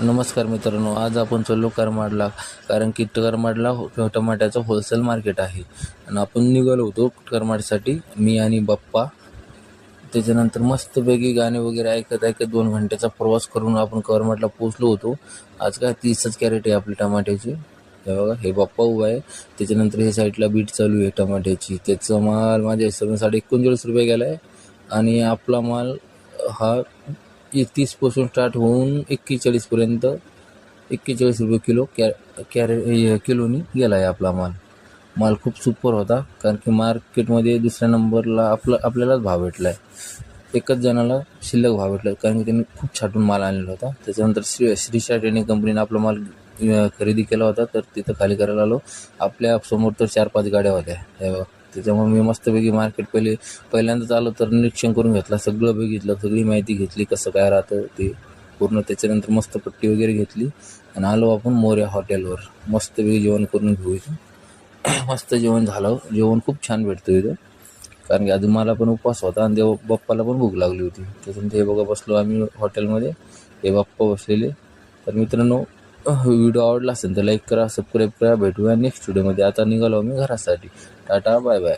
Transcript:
नमस्कार मित्रांनो, आज आपण चाललो करमाडला. कारण की करमाडला टमाट्याचं होलसेल मार्केट आहे आणि आपण निघालो होतो करमाडसाठी, मी आणि बाप्पा. त्याच्यानंतर मस्तपैकी गाणे वगैरे ऐकत ऐकत 2 घंट्याचा प्रवास करून आपण करमाडला पोचलो होतो. आज काय 30च कॅरेट आहे आपली टमाट्याची. हे बघा, हे बाप्पा उभा आहे. त्याच्यानंतर हे साईडला बीट चालू आहे टमाट्याची. त्याचा माल माझ्या हिशोबाने ₹39 गेला आहे आणि आपला माल हा 30पासून स्टार्ट होऊन 41पर्यंत ₹41 किलो किलोनी गेला आहे आपला माल. माल खूप सुपर होता, कारण की मार्केटमध्ये दुसऱ्या नंबरला आपल्यालाच भाव भेटला आहे. एकच जणाला शिल्लक भाव भेटला, कारण की त्यांनी खूप छाटून माल आणलेला होता. त्याच्यानंतर श्रीशा ट्रेडिंग कंपनीने आपला माल खरेदी केला होता, तर तिथं खाली करायला आलो. आपल्या समोर तर 4-5 गाड्या होत्या. त्याच्यामुळे मी मस्तपैकी मार्केट पहिल्यांदाच आलो, तर निरीक्षण करून घेतला, सगळं बघितलं, सगळी माहिती घेतली, कसं काय राहतं ते पूर्ण. त्याच्यानंतर मस्त पट्टी वगैरे घेतली आणि आलो आपण मोर्या हॉटेलवर. मस्तपैकी जेवण करून घेऊ इथं. मस्त जेवण झालं. जेवण खूप छान भेटतं इथं, कारण की अजून मला पण उपवास होता आणि बाप्पाला पण भूक लागली होती. त्याच्यानंतर हे बघा, बसलो आम्ही हॉटेलमध्ये, हे बाप्पा बसलेले. तर मित्रांनो, व्हिडिओ आवडला असेल तर लाईक करा, सबस्क्राईब करा. भेटूया नेक्स्ट व्हिडिओमध्ये. आता निघालो आम्ही घरासाठी. Tata, bye bye.